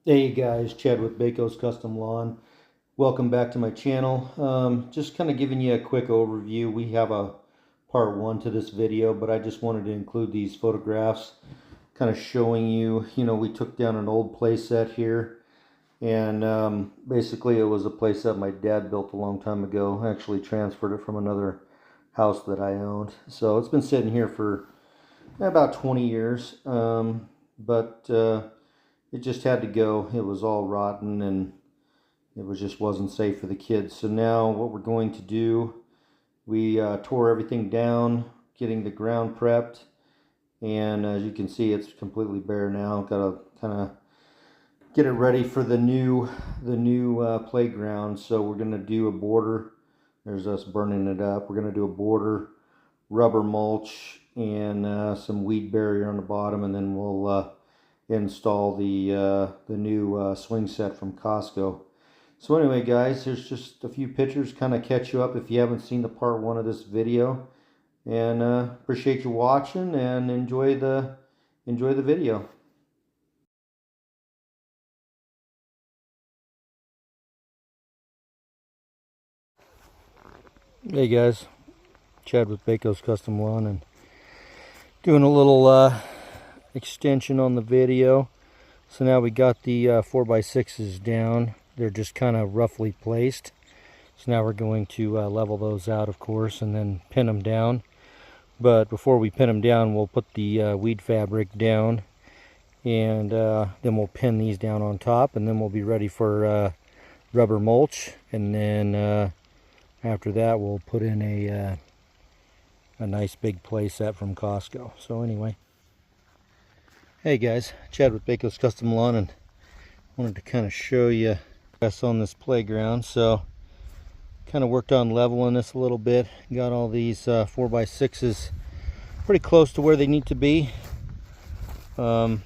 Hey guys, Chad with BAKO'S Custom Lawn. Welcome back to my channel. Just kind of giving you a quick overview. We have a part one to this video, but I just wanted to include these photographs kind of showing you, we took down an old playset here, and basically it was a playset my dad built a long time ago. I actually transferred it from another house that I owned. So it's been sitting here for about 20 years, but it just had to go. It was all rotten and just wasn't safe for the kids. So now what we're going to do, we tore everything down, getting the ground prepped, and as you can see, it's completely bare now. Got to kind of get it ready for the new playground. So we're going to do a border. There's us burning it up. We're going to do a border, rubber mulch, and some weed barrier on the bottom, and then we'll install the new swing set from Costco. So anyway, guys, here's just a few pictures, kind of catch you up if you haven't seen the part one of this video, and appreciate you watching and enjoy the video. Hey guys, Chad with BAKO'S Custom Lawn, and doing a little extension on the video. So now we got the 4x6s down. They're just kind of roughly placed. So now we're going to level those out, of course, and then pin them down. But before we pin them down, we'll put the weed fabric down, and then we'll pin these down on top, and then we'll be ready for rubber mulch. And then after that, we'll put in a nice big play set from Costco. So anyway, hey guys, Chad with BAKO'S Custom Lawn, and wanted to kind of show you us on this playground. So kind of worked on leveling this a little bit. Got all these 4x6s pretty close to where they need to be. I'm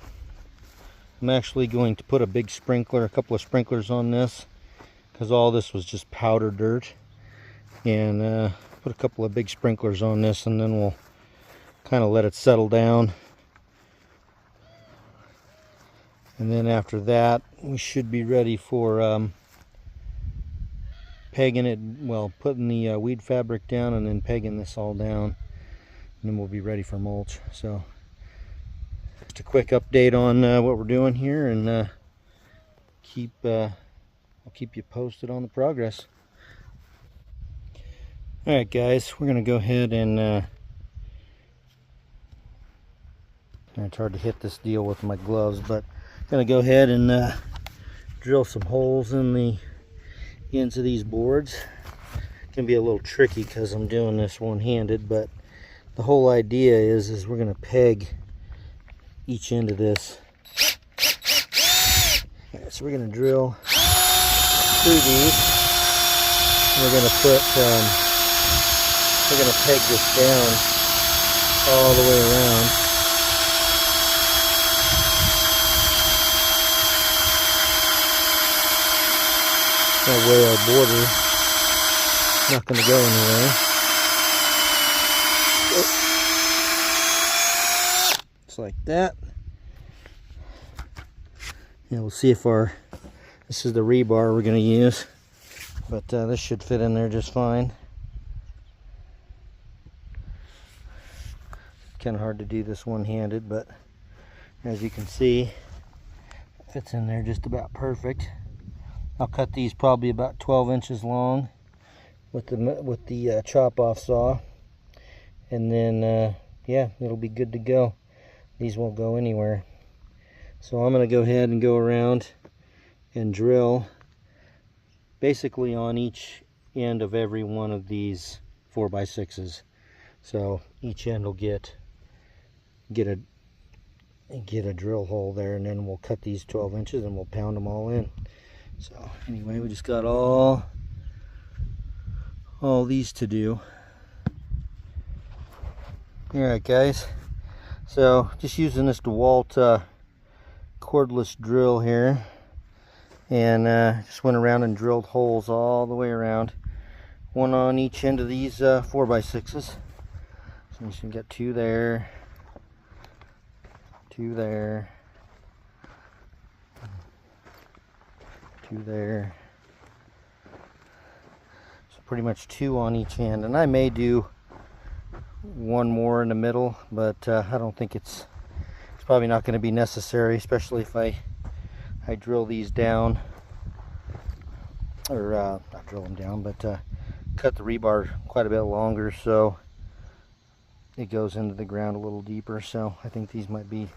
actually going to put a big sprinkler, a couple of sprinklers on this, because all this was just powder dirt, and put a couple of big sprinklers on this, and then we'll kind of let it settle down. And then after that, we should be ready for pegging it, well, putting the weed fabric down and then pegging this all down. And then we'll be ready for mulch. So just a quick update on what we're doing here, and I'll keep you posted on the progress. Alright guys, we're going to go ahead and it's hard to hit this deal with my gloves, but gonna go ahead and drill some holes in the ends of these boards. Can be a little tricky because I'm doing this one-handed, but the whole idea is we're gonna peg each end of this. Right, so we're gonna drill through these. We're gonna peg this down all the way around. That way our border is not going to go anywhere. Just like that. And we'll see if this is the rebar we're going to use, but this should fit in there just fine. Kind of hard to do this one-handed, but as you can see, it fits in there just about perfect. I'll cut these probably about 12 inches long with the chop-off saw, and then yeah, it'll be good to go. These won't go anywhere. So I'm going to go ahead and go around and drill basically on each end of every one of these 4x6s. So each end will get a drill hole there, and then we'll cut these 12 inches and we'll pound them all in. So anyway, we just got all these to do. Alright guys, so just using this DeWalt cordless drill here, and just went around and drilled holes all the way around, one on each end of these 4x6s. So you can get two there, two there, 2 there. So pretty much 2 on each end, and I may do 1 more in the middle, but I don't think it's probably not going to be necessary, especially if I drill these down, or not drill them down, but cut the rebar quite a bit longer so it goes into the ground a little deeper. So I think these might be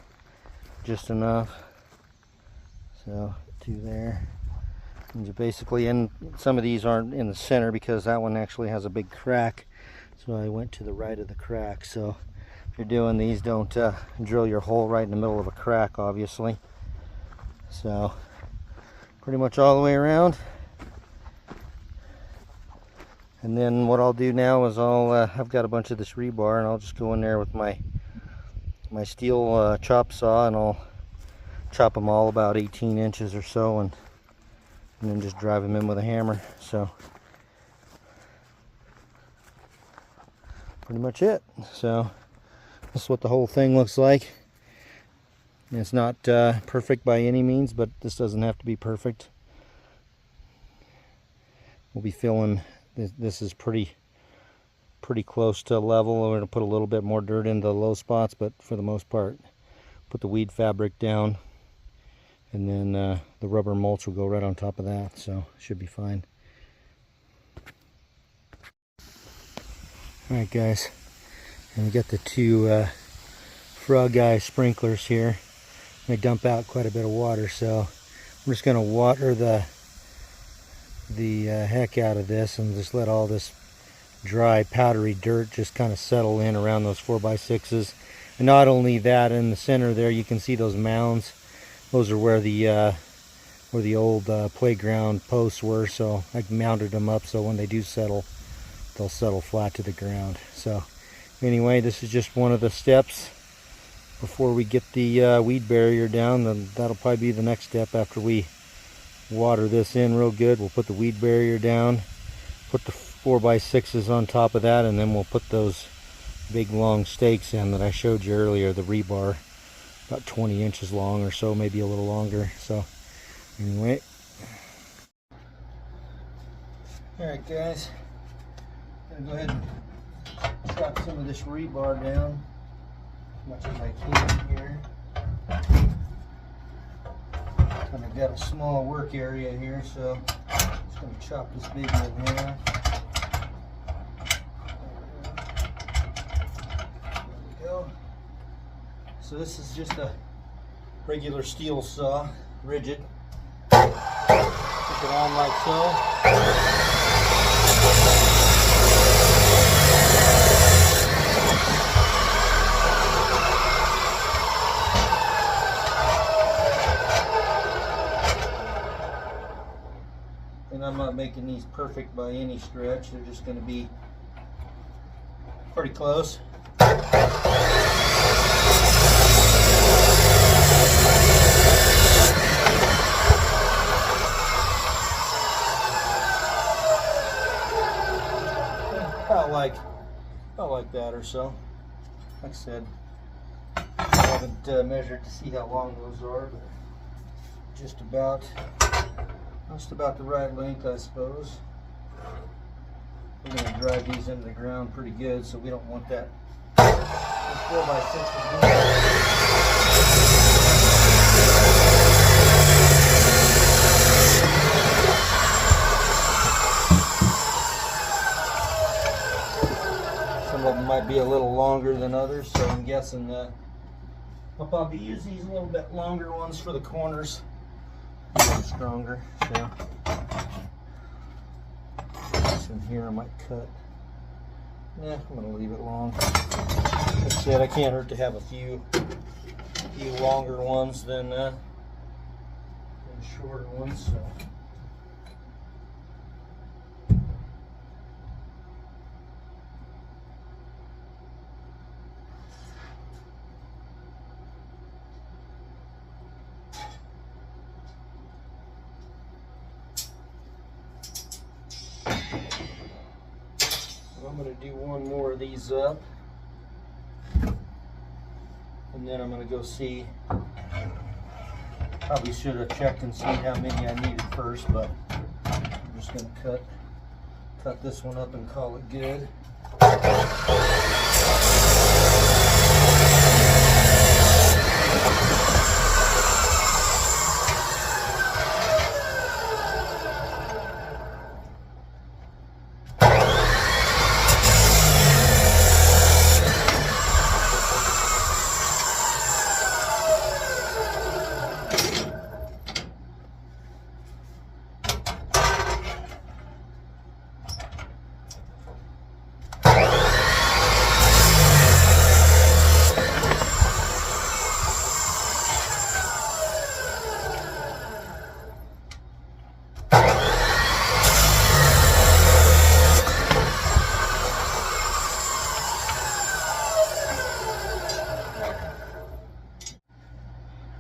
just enough. So 2 there. And basically, and some of these aren't in the center because that one actually has a big crack, so I went to the right of the crack. So if you're doing these, don't drill your hole right in the middle of a crack, obviously. So pretty much all the way around. And then what I'll do now is I've got a bunch of this rebar, and I'll just go in there with my steel chop saw, and I'll chop them all about 18 inches or so, and then just drive them in with a hammer. So pretty much it. So this is what the whole thing looks like. And it's not perfect by any means, but this doesn't have to be perfect. We'll be filling this is pretty close to level. We're going to put a little bit more dirt into the low spots, but for the most part, put the weed fabric down, and then the rubber mulch will go right on top of that, so it should be fine. Alright guys, and we got the 2 frog eye sprinklers here. They dump out quite a bit of water, so I'm just going to water the heck out of this and just let all this dry powdery dirt just kind of settle in around those 4x6s. And not only that, in the center there you can see those mounds. Those are where the old playground posts were, so I mounted them up so when they do settle, they'll settle flat to the ground. So anyway, this is just one of the steps before we get the weed barrier down. Then that'll probably be the next step after we water this in real good. We'll put the weed barrier down, put the 4x6s on top of that, and then we'll put those big long stakes in that I showed you earlier, the rebar, about 20 inches long or so, maybe a little longer. So anyway, alright guys, I'm gonna go ahead and chop some of this rebar down as much as I can here. And I've got a small work area here, so I'm just going to chop this big one in half. There we go. So this is just a regular steel saw, rigid. Stick it on like so. And I'm not making these perfect by any stretch. They're just going to be pretty close. About like that or so. Like I said, I haven't measured to see how long those are, but just about the right length, I suppose. We're going to drive these into the ground pretty good, so we don't want that 4x6. Some of them might be a little longer than others, so I'm guessing that I'll probably use these a little bit longer ones for the corners. A little stronger, so this in here I might cut. Yeah, I'm gonna leave it long. Like I said, I can't hurt to have a few longer ones than shorter ones. So. I'm going to do one more of these up, and then I'm going to go see Probably should have checked and seen how many I needed first, but I'm just going to cut this one up and call it good.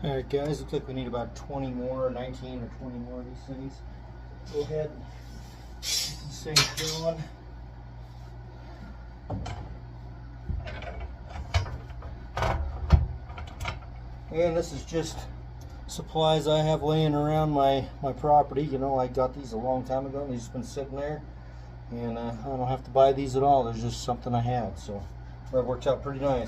Alright guys, looks like we need about 20 more, 19 or 20 more of these things. Go ahead and get these things going. And this is just supplies I have laying around my property. You know, I got these a long time ago and they've just been sitting there. And I don't have to buy these at all. There's just something I had. So that worked out pretty nice.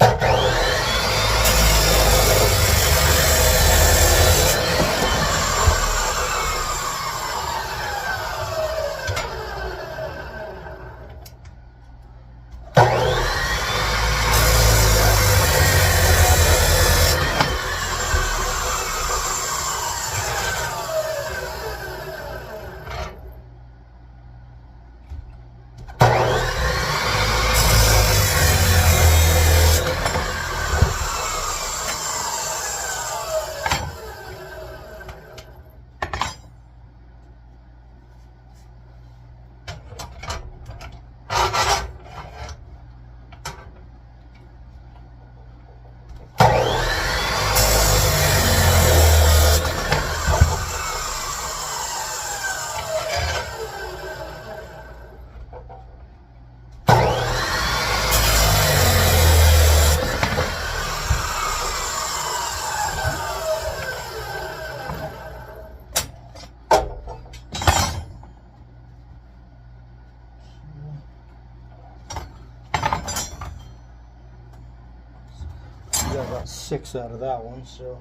Got about 6 out of that one, so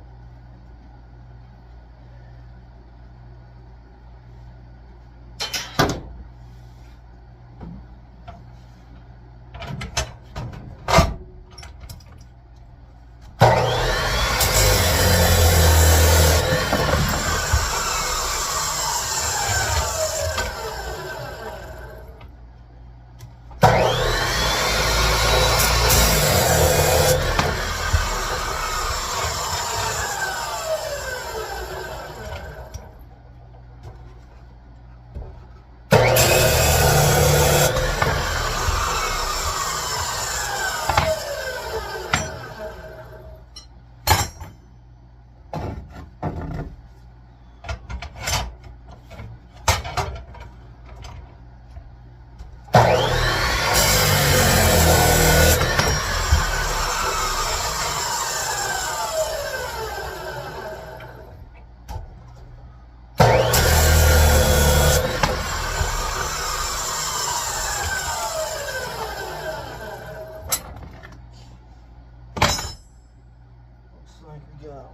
like we got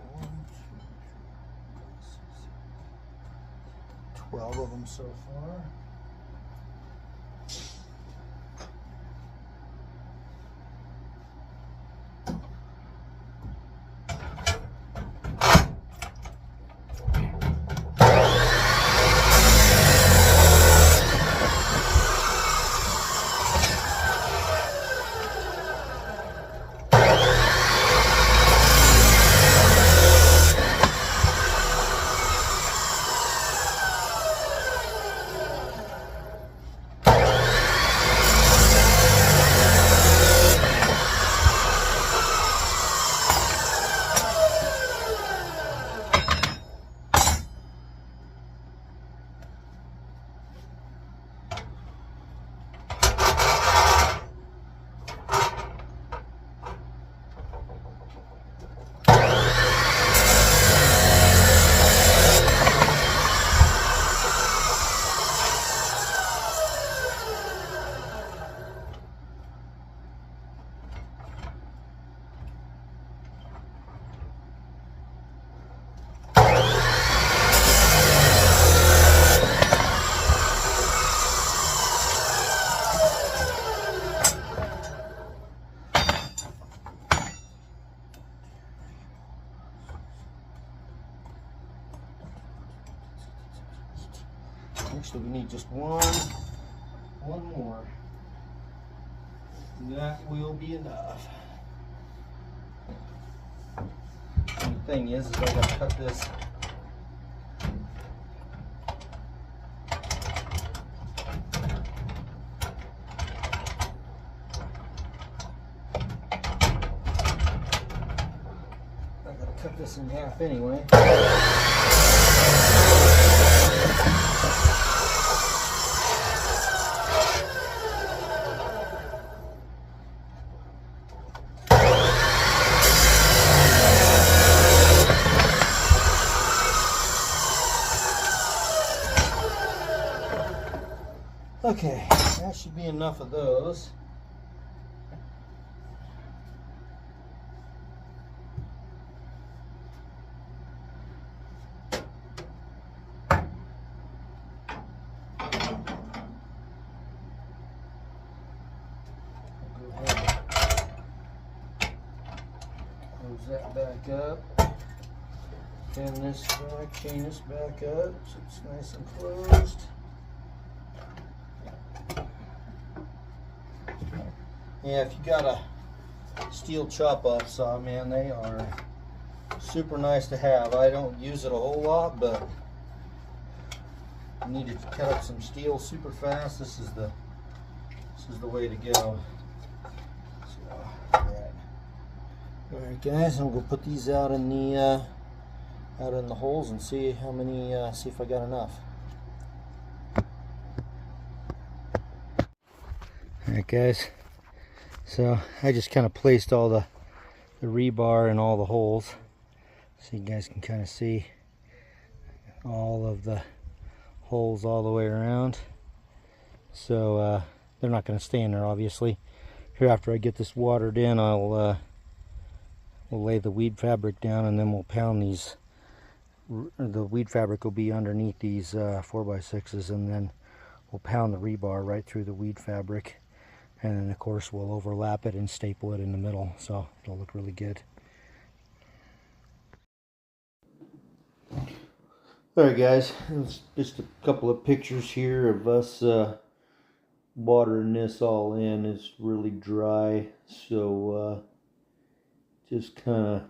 12 of them so far. Actually, we need just one more. That will be enough. And the thing is I gotta cut this. I gotta cut this in half anyway. Okay, that should be enough of those. Go ahead and close that back up. Pin this back, chain this back up so it's nice and closed. Yeah, if you got a steel chop-off saw, man, they are super nice to have. I don't use it a whole lot, but I needed to cut up some steel super fast. This is the way to go. So, all right, guys, I'm gonna put these out in the holes and see how many. See if I got enough. All right, guys. So I just kind of placed all the rebar in all the holes so you guys can kind of see all of the holes all the way around. So they're not going to stay in there, obviously. Here, after I get this watered in, we'll lay the weed fabric down, and then we'll pound these. The weed fabric will be underneath these 4x6s, and then we'll pound the rebar right through the weed fabric. And then, of course, we'll overlap it and staple it in the middle, so it'll look really good. Alright, guys, it's just a couple of pictures here of us watering this all in. It's really dry, so just kind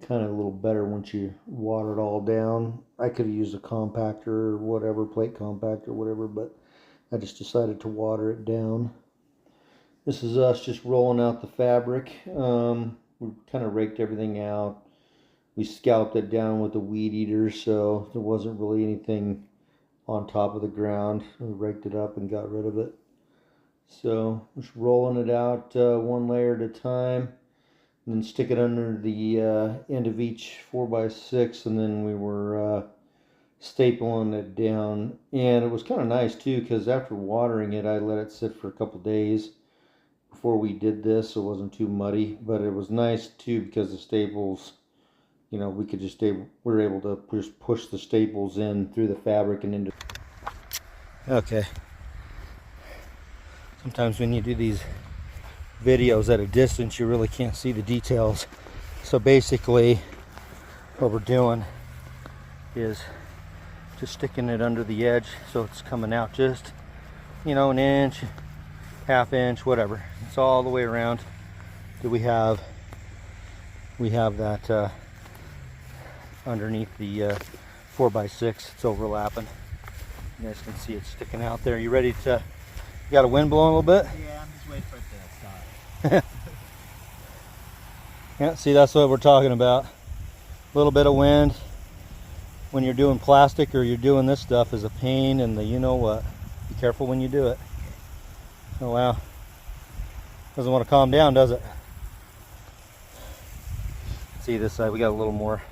of a little better once you water it all down. I could have used a compactor or whatever, plate compactor or whatever, but I just decided to water it down. This is us just rolling out the fabric. We kind of raked everything out. We scalped it down with a weed eater, so there wasn't really anything on top of the ground. We raked it up and got rid of it. So just rolling it out one layer at a time, and then stick it under the end of each 4x6, and then we were stapling it down. And it was kind of nice too, because after watering it, I let it sit for a couple days before we did this, so it wasn't too muddy. But it was nice too, because the staples, you know, we could just we're able to just push the staples in through the fabric and into. Okay, sometimes when you do these videos at a distance, you really can't see the details. So basically what we're doing is just sticking it under the edge so it's coming out just, you know, an inch, half inch, whatever. It's all the way around. Do we have that underneath the 4x6? It's overlapping. You guys can see it sticking out there. You ready to? You got a wind blowing a little bit? Yeah, I'm just waiting for it to stop. Yeah, see, that's what we're talking about. A little bit of wind when you're doing plastic or you're doing this stuff is a pain in the you know what. Be careful when you do it. Oh wow. Doesn't want to calm down, does it? See this side, we got a little more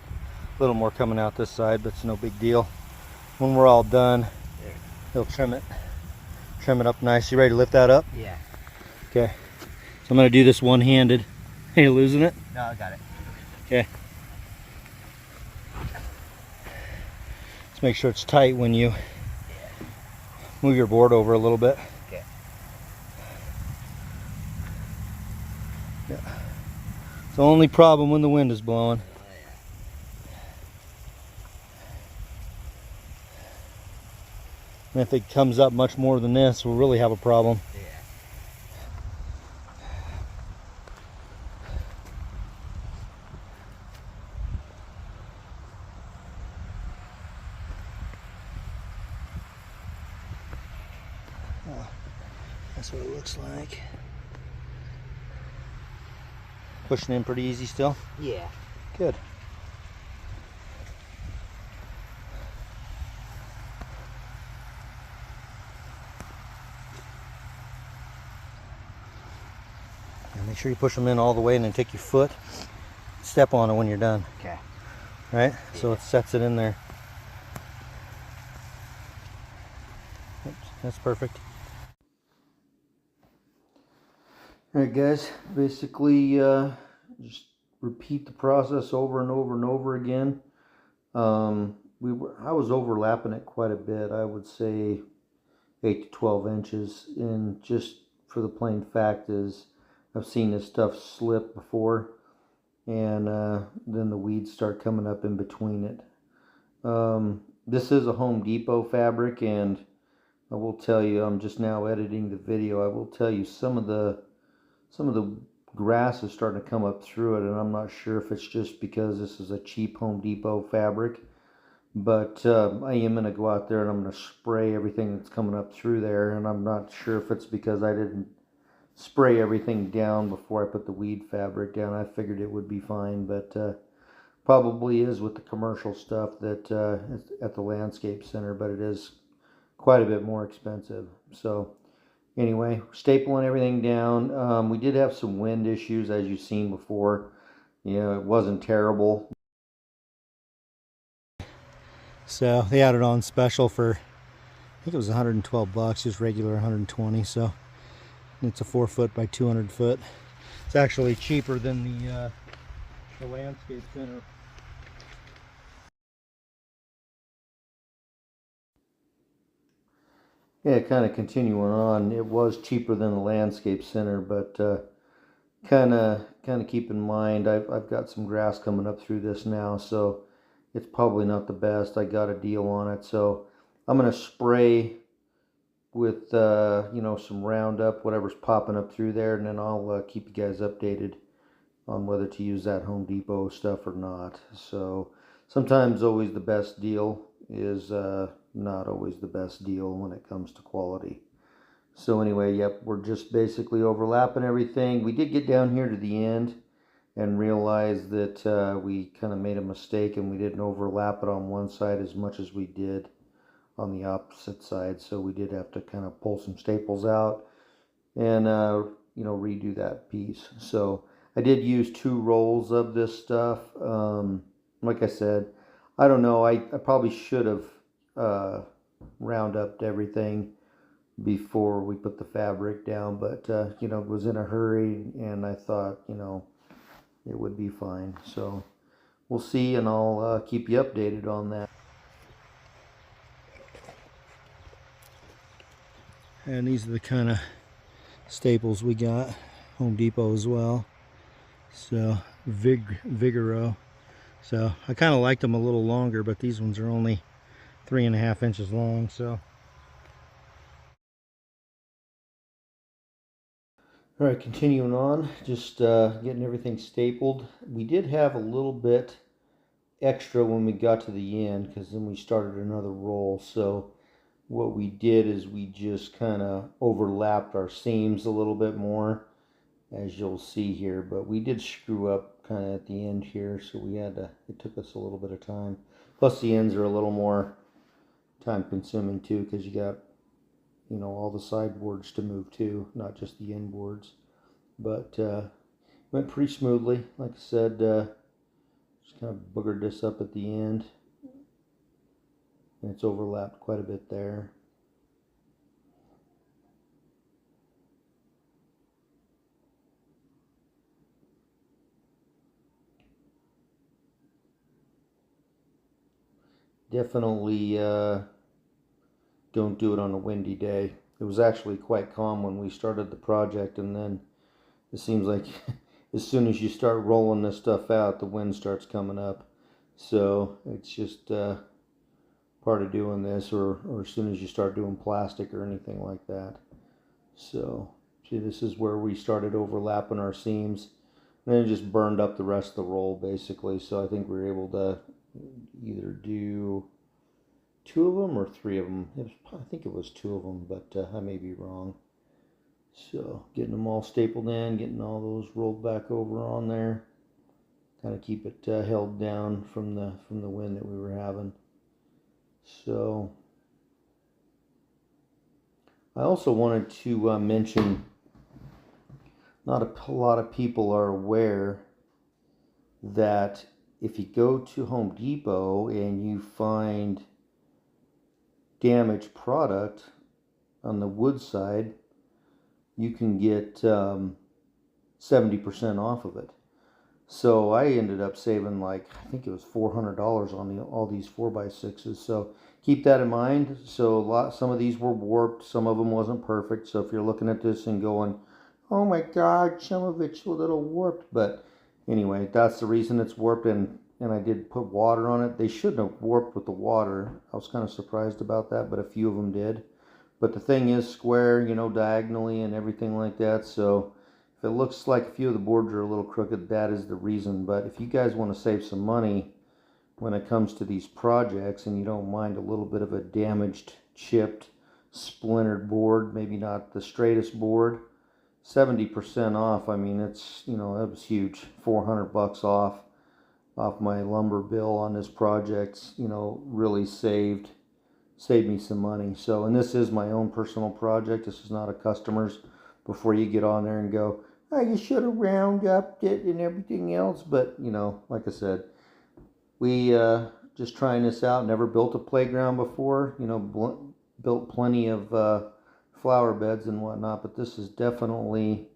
coming out this side, but it's no big deal. When we're all done, they'll trim it up nice. You ready to lift that up? Yeah. Okay. So I'm gonna do this one-handed. Hey, you losing it? No, I got it. Okay. Let's make sure it's tight when you move your board over a little bit. Okay. Yeah. It's the only problem when the wind is blowing. And if it comes up much more than this, we'll really have a problem. Yeah. Oh, that's what it looks like. Pushing in pretty easy still? Yeah. Good. And make sure you push them in all the way and then take your foot, step on it when you're done. Okay. Right? Yeah. So it sets it in there. Oops, that's perfect. Alright guys, basically just repeat the process over and over and over again. I was overlapping it quite a bit. I would say 8 to 12 inches, and just for the plain fact is I've seen this stuff slip before, and then the weeds start coming up in between it. This is a Home Depot fabric, and I will tell you, I'm just now editing the video, I will tell you some of the grass is starting to come up through it, and I'm not sure if it's just because this is a cheap Home Depot fabric, but I am going to go out there and I'm going to spray everything that's coming up through there, and I'm not sure if it's because I didn't spray everything down before I put the weed fabric down. I figured it would be fine, but probably is with the commercial stuff that at the landscape center, but it is quite a bit more expensive. So anyway, stapling everything down. We did have some wind issues, as you've seen before. You know, it wasn't terrible. So they had it on special for, I think it was 112 bucks, just regular 120. So it's a 4 foot by 200 foot. It's actually cheaper than the landscape center. Yeah, kind of continuing on, it was cheaper than the landscape center, but kind of keep in mind I've got some grass coming up through this now, so it's probably not the best. I got a deal on it, so I'm gonna spray with you know, some Roundup, whatever's popping up through there, and then I'll keep you guys updated on whether to use that Home Depot stuff or not. So sometimes always the best deal is not always the best deal when it comes to quality. So anyway, yep, we're just basically overlapping everything. We did get down here to the end and realize that we kind of made a mistake and we didn't overlap it on one side as much as we did on the opposite side. So we did have to kind of pull some staples out and you know, redo that piece. So I did use 2 rolls of this stuff. Like I said, I don't know, I probably should have Rounduped everything before we put the fabric down, but you know, was in a hurry and I thought, you know, it would be fine. So we'll see, and I'll keep you updated on that. And these are the kind of staples we got, Home Depot as well. So Vigoro. So I kind of liked them a little longer, but these ones are only 3.5 inches long. So all right, continuing on, just getting everything stapled. We did have a little bit extra when we got to the end, because then we started another roll. So what we did is we just kind of overlapped our seams a little bit more, as you'll see here, but we did screw up kind of at the end here, so we had to, it took us a little bit of time. Plus the ends are a little more time consuming too, because you got, you know, all the sideboards to move too, not just the end boards. But went pretty smoothly. Like I said, just kind of boogered this up at the end, and it's overlapped quite a bit there. Definitely don't do it on a windy day. It was actually quite calm when we started the project, and then it seems like as soon as you start rolling this stuff out, the wind starts coming up. So it's just part part of doing this, or as soon as you start doing plastic or anything like that. So see, this is where we started overlapping our seams, and then it just burned up the rest of the roll basically. So I think we were able to either do 2 of them or 3 of them. I think it was 2 of them, but I may be wrong. So getting them all stapled in, getting all those rolled back over on there, kind of keep it held down from the wind that we were having. So I also wanted to mention, not a lot of people are aware that if you go to Home Depot and you find damaged product on the wood side, you can get 70% off of it. So I ended up saving, like, I think it was $400 on all these 4x6s. So keep that in mind. So some of these were warped, some of them wasn't perfect. So if you're looking at this and going, oh my God, some of it's a little warped. But anyway, that's the reason it's warped, and I did put water on it. They shouldn't have warped with the water. I was kind of surprised about that, but a few of them did. But the thing is square, you know, diagonally and everything like that. So if it looks like a few of the boards are a little crooked, that is the reason. But if you guys want to save some money when it comes to these projects, and you don't mind a little bit of a damaged, chipped, splintered board, maybe not the straightest board, 70% off. I mean, it's, you know, that was huge. $400 off my lumber bill on this project, you know, really saved me some money. So, and this is my own personal project. This is not a customer's. Before you get on there and go, oh, you should have round upped it and everything else. But, you know, like I said, we just trying this out. Never built a playground before. You know, built plenty of flower beds and whatnot, but this is definitely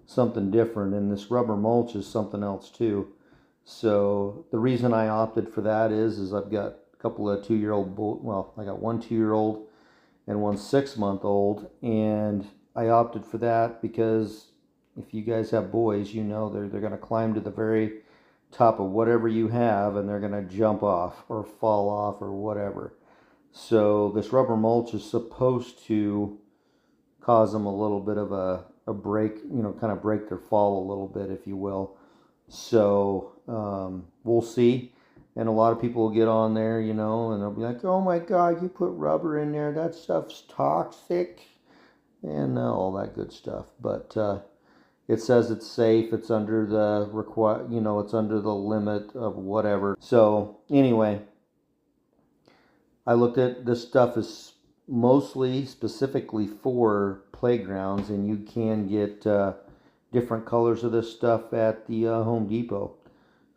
something different. And this rubber mulch is something else too. So the reason I opted for that is I've got a couple of 2-year-old, well, I got one 2-year-old and one 6-month-old, and I opted for that because if you guys have boys, you know they're going to climb to the very top of whatever you have, and they're going to jump off or fall off or whatever. So this rubber mulch is supposed to cause them a little bit of a break, you know, kind of break their fall a little bit, if you will. So we'll see. And a lot of people will get on there, you know, and they'll be like, oh my God, you put rubber in there, that stuff's toxic, and all that good stuff. But it says it's safe, it's under the it's under the limit of whatever. So anyway, I looked at this stuff is mostly specifically for playgrounds, and you can get different colors of this stuff at the Home Depot.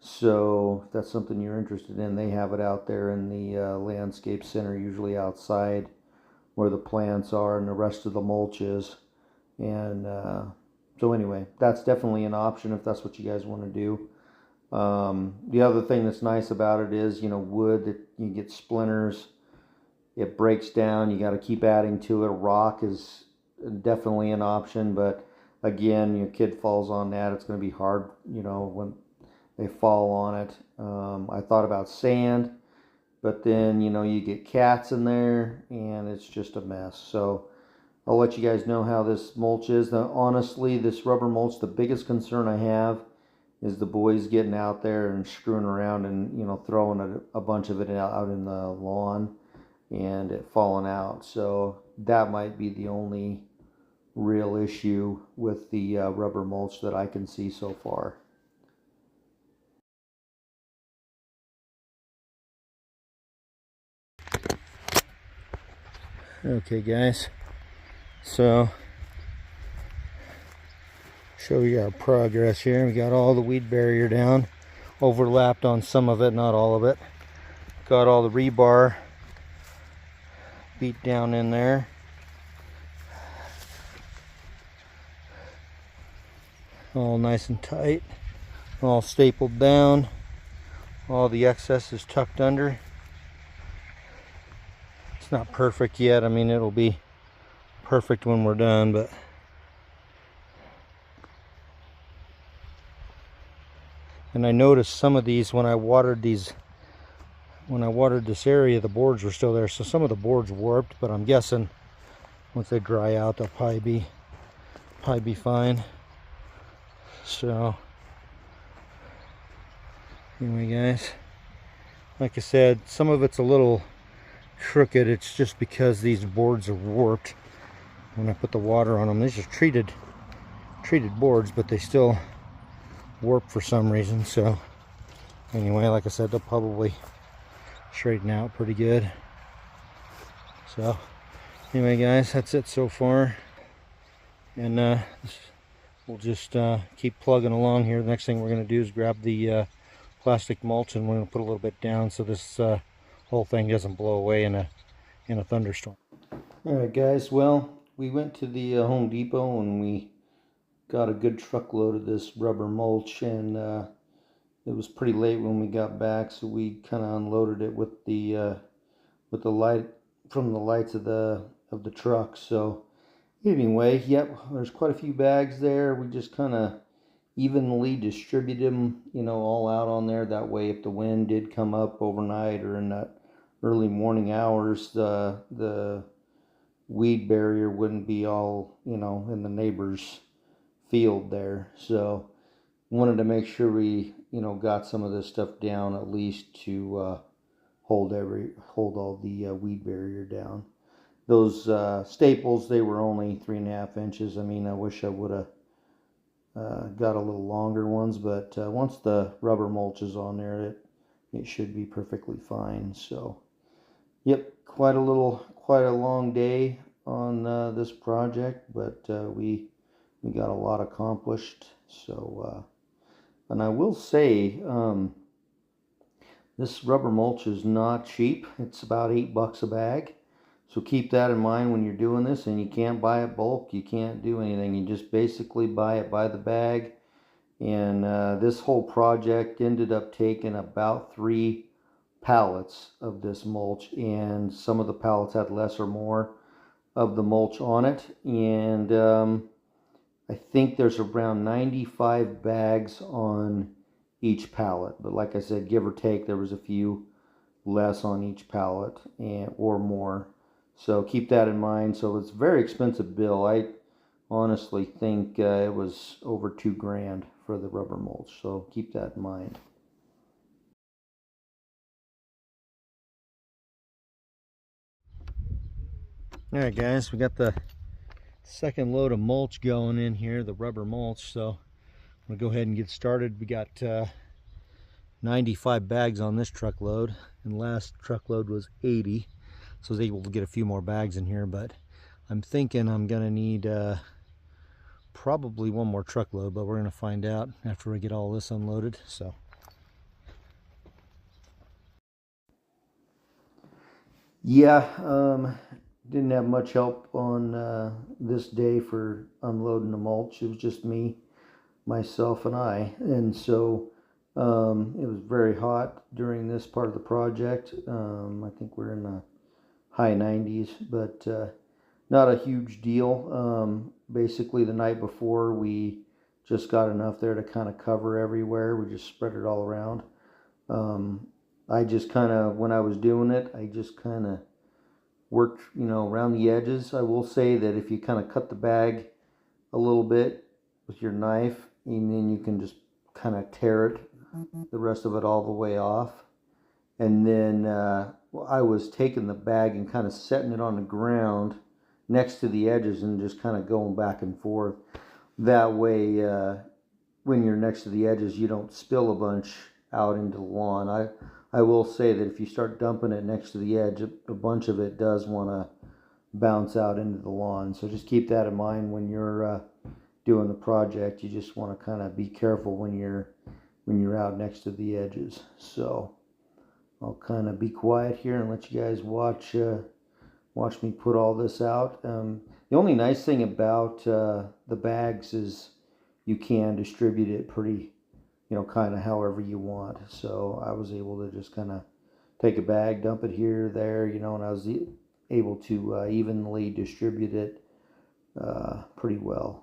So if that's something you're interested in, they have it out there in the landscape center, usually outside where the plants are and the rest of the mulch is. And so anyway, that's definitely an option if that's what you guys want to do. The other thing that's nice about it is, you know, wood, that you get splinters, it breaks down, you got to keep adding to it. Rock is definitely an option, but again, your kid falls on that, it's going to be hard, you know, when they fall on it. I thought about sand, but then, you know, you get cats in there and it's just a mess. So I'll let you guys know how this mulch is. Now, honestly, this rubber mulch, the biggest concern I have is the boys getting out there and screwing around and, you know, throwing a bunch of it out in the lawn and it falling out. So that might be the only real issue with the rubber mulch that I can see so far. Okay guys, so show you our progress here. We got all the weed barrier down, overlapped on some of it, not all of it. Got all the rebar beat down in there. All nice and tight, all stapled down. All the excess is tucked under. It's not perfect yet. I mean, it'll be perfect when we're done, but and I noticed some of these when I watered these when I watered this area, the boards were still there, so some of the boards warped, but I'm guessing once they dry out, they'll probably be fine. So anyway, guys, like I said, some of it's a little crooked. It's just because these boards are warped when I put the water on them. These are treated boards, but they still warp for some reason. So anyway, like I said, they'll probably straighten out pretty good. So anyway, guys, that's it so far, and we'll just keep plugging along here. The next thing we're going to do is grab the plastic mulch, and we're going to put a little bit down so this whole thing doesn't blow away in a thunderstorm. All right, guys, well, we went to the Home Depot and we got a good truckload of this rubber mulch, and it was pretty late when we got back, so we kind of unloaded it with the light from the lights of the truck. So anyway, yep, there's quite a few bags there. We just kind of evenly distribute them, you know, all out on there. That way, if the wind did come up overnight or in that early morning hours, the weed barrier wouldn't be all, you know, in the neighbor's field there. So wanted to make sure we, you know, got some of this stuff down at least to hold all the weed barrier down. Those staples, they were only 3.5 inches. I mean, I wish I would have got a little longer ones, but once the rubber mulch is on there, it should be perfectly fine. So yep, quite a long day on this project, but we got a lot accomplished. So and I will say, this rubber mulch is not cheap. It's about $8 a bag. So keep that in mind when you're doing this, and you can't buy it bulk. You can't do anything. You just basically buy it by the bag. And this whole project ended up taking about 3 pallets of this mulch, and some of the pallets had less or more of the mulch on it. And I think there's around 95 bags on each pallet, but like I said, give or take, there was a few less on each pallet or more. So keep that in mind. So it's a very expensive bill. I honestly think it was over $2,000 for the rubber mulch. So keep that in mind. All right, guys, we got the second load of mulch going in here, the rubber mulch. So I'm gonna go ahead and get started. We got 95 bags on this truckload, and last truckload was 80. So I was able to get a few more bags in here, but I'm thinking I'm gonna need probably one more truckload, but we're gonna find out after we get all this unloaded. So yeah, didn't have much help on this day for unloading the mulch. It was just me, myself, and I. And so it was very hot during this part of the project. I think we're in the high 90s, but not a huge deal. Basically, the night before, we just got enough there to kind of cover everywhere. We just spread it all around. I just kind of, when I was doing it, I just kind of worked, you know, around the edges. I will say that if you kind of cut the bag a little bit with your knife, and then you can just kind of tear it, the rest of it all the way off. And then I was taking the bag and kind of setting it on the ground next to the edges and just kind of going back and forth. That way, when you're next to the edges, you don't spill a bunch out into the lawn. I will say that if you start dumping it next to the edge, a bunch of it does want to bounce out into the lawn. So just keep that in mind when you're doing the project. You just want to kind of be careful when you're out next to the edges. So I'll kind of be quiet here and let you guys watch me put all this out. The only nice thing about the bags is you can distribute it pretty, you know, kind of however you want. So I was able to just kind of take a bag, dump it here, there, you know, and I was able to evenly distribute it pretty well.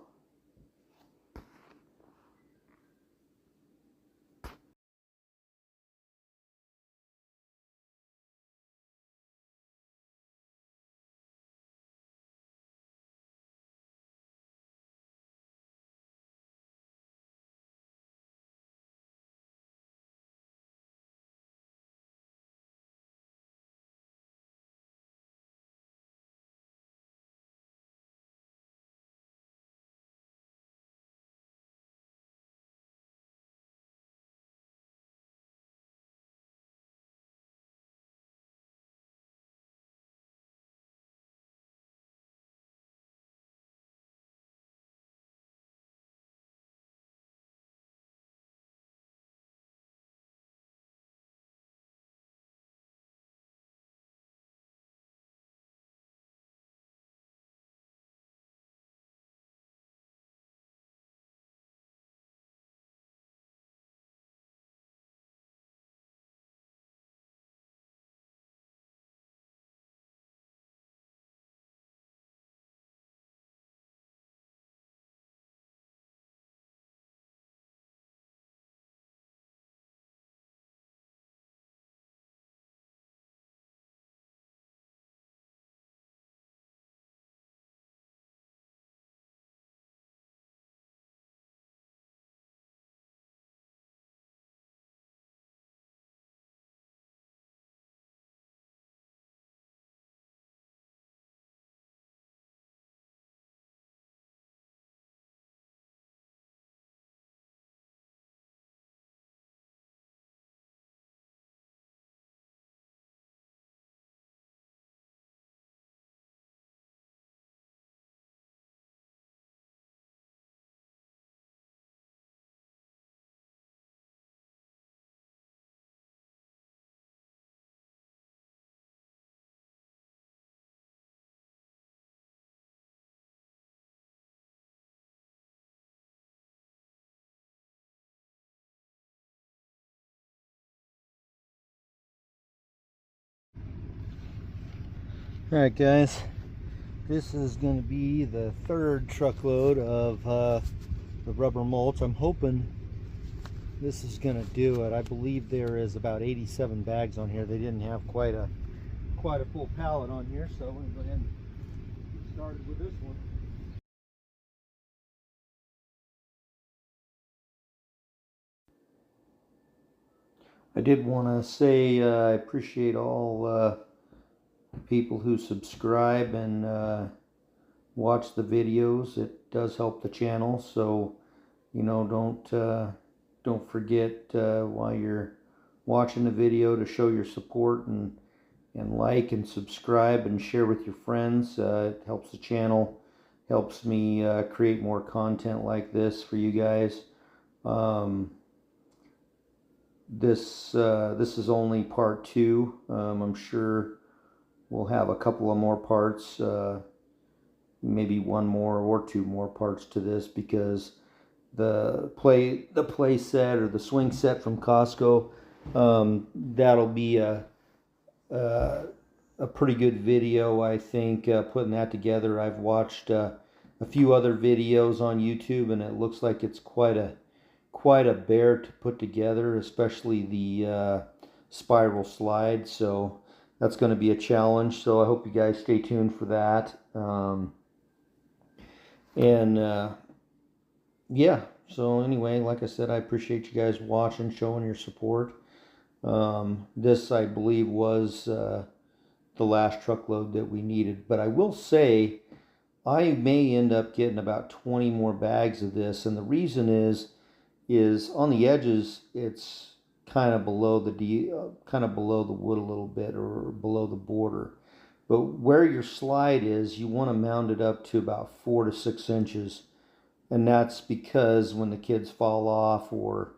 Alright guys, this is going to be the third truckload of the rubber mulch. I'm hoping this is going to do it. I believe there is about 87 bags on here. They didn't have quite a full pallet on here, so I'm going to go ahead and get started with this one. I did want to say I appreciate all people who subscribe and watch the videos. It does help the channel, so you know, don't forget while you're watching the video to show your support and like and subscribe and share with your friends. It helps the channel, helps me create more content like this for you guys. This is only part 2. I'm sure we'll have a couple of more parts, maybe one more or 2 more parts to this, because the play set or the swing set from Costco, that'll be a pretty good video, I think, putting that together. I've watched a few other videos on YouTube, and it looks like it's quite a bear to put together, especially the spiral slide. So that's going to be a challenge. So I hope you guys stay tuned for that. Yeah. So anyway, like I said, I appreciate you guys watching, showing your support. This, I believe, was the last truckload that we needed. But I will say, I may end up getting about 20 more bags of this, and the reason is on the edges it's kind of below the wood a little bit, or below the border. But where your slide is, you want to mount it up to about 4 to 6 inches, and that's because when the kids fall off or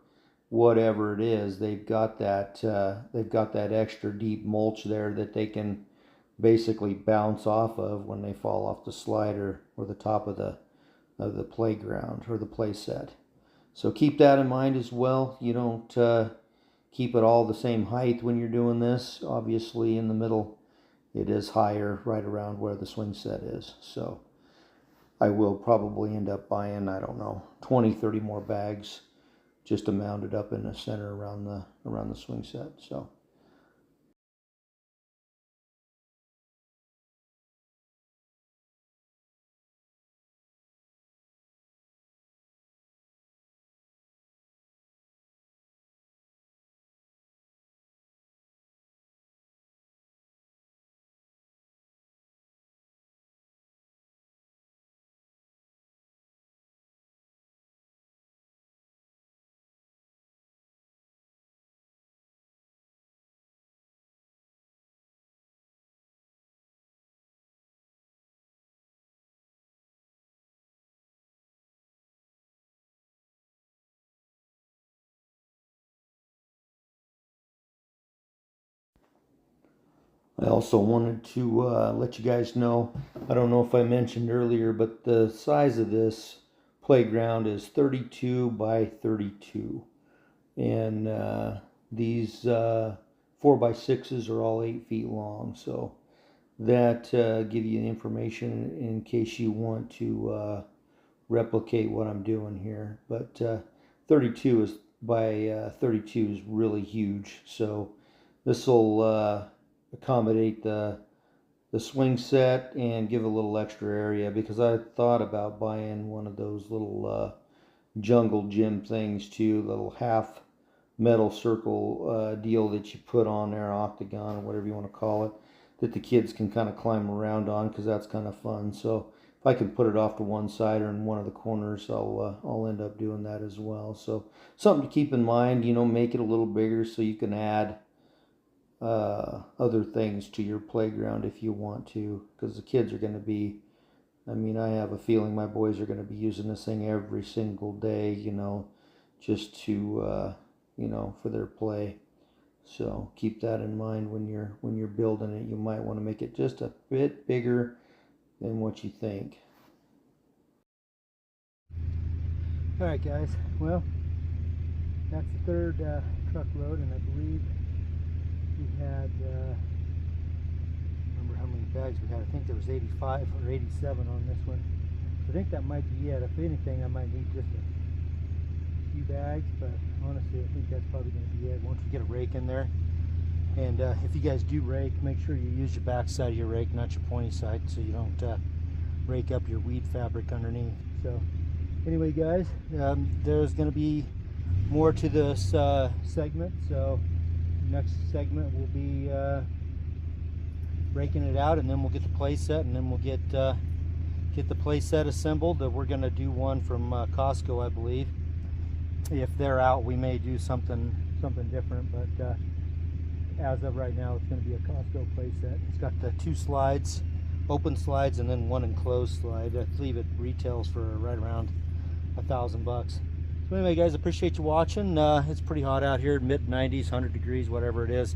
whatever it is, they've got that extra deep mulch there that they can basically bounce off of when they fall off the slider or the top of the playground or the play set. So keep that in mind as well. You don't keep it all the same height when you're doing this. Obviously in the middle it is higher, right around where the swing set is. So I will probably end up buying, I don't know, 20-30 more bags just to mount it up in the center around the swing set. So I also wanted to let you guys know, I don't know if I mentioned earlier, but the size of this playground is 32 by 32. And these 4x6s are all 8 feet long. So that give you information in case you want to replicate what I'm doing here. But 32 is by 32 is really huge. So this will accommodate the swing set and give a little extra area, because I thought about buying one of those little jungle gym things too, little half metal circle deal that you put on there, octagon or whatever you want to call it, that the kids can kind of climb around on, because that's kind of fun. So if I can put it off to one side or in one of the corners, I'll end up doing that as well. So something to keep in mind, you know, make it a little bigger so you can add other things to your playground if you want to, because the kids are going to be, I mean, I have a feeling my boys are going to be using this thing every single day, you know, just to you know, for their play. So keep that in mind when you're building it. You might want to make it just a bit bigger than what you think. All right, guys. Well, that's the third truckload, and I believe we had remember how many bags we had. I think there was 85 or 87 on this one. I think that might be it. If anything, I might need just a few bags, but honestly I think that's probably going to be it once we get a rake in there. And if you guys do rake, make sure you use your back side of your rake, not your pointy side, so you don't rake up your weed fabric underneath. So anyway guys, there's going to be more to this segment. So next segment will be breaking it out, and then we'll get the play set, and then we'll get the play set assembled. We're going to do one from Costco, I believe. If they're out, we may do something different, but as of right now, it's going to be a Costco play set. It's got the 2 slides, open slides, and then 1 enclosed slide. I believe it retails for right around $1,000. So anyway guys, appreciate you watching. It's pretty hot out here, mid 90s, 100 degrees, whatever it is.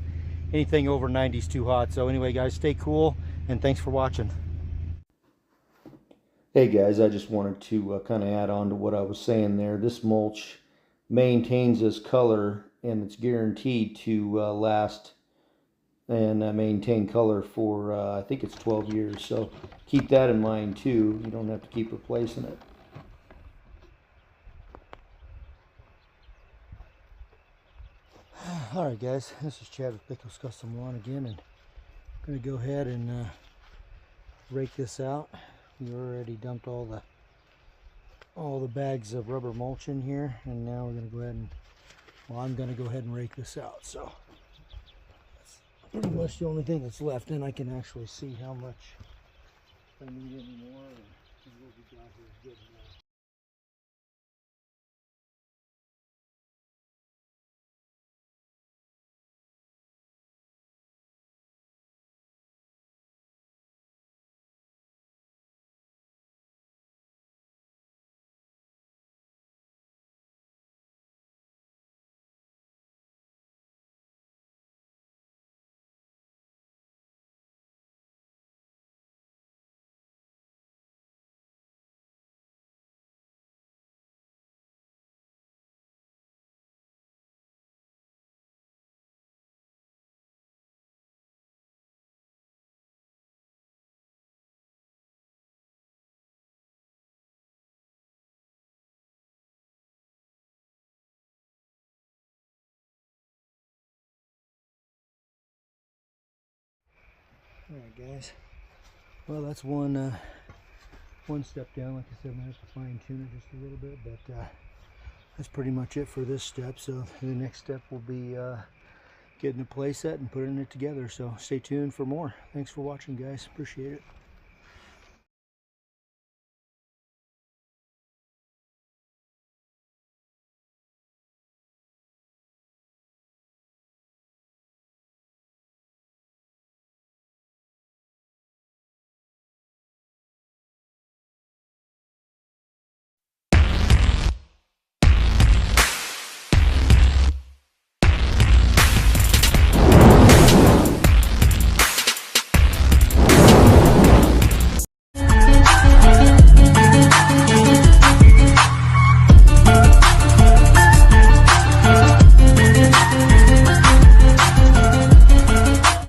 Anything over 90 is too hot. So anyway guys, stay cool, and thanks for watching. Hey guys, I just wanted to kind of add on to what I was saying there. This mulch maintains this color, and it's guaranteed to last and maintain color for I think it's 12 years. So keep that in mind too. You don't have to keep replacing it. Alright guys, this is Chad with BAKO'S Custom Lawn again, and I'm going to go ahead and rake this out. We already dumped all the bags of rubber mulch in here, and now we're going to go ahead and, well, I'm going to go ahead and rake this out. So that's pretty much the only thing that's left, and I can actually see how much I need anymore, and what we got here is good enough. Alright guys, well that's one step down. Like I said, I'm going to have to fine tune it just a little bit, but that's pretty much it for this step. So the next step will be getting a play set and putting it together. So stay tuned for more. Thanks for watching guys, appreciate it.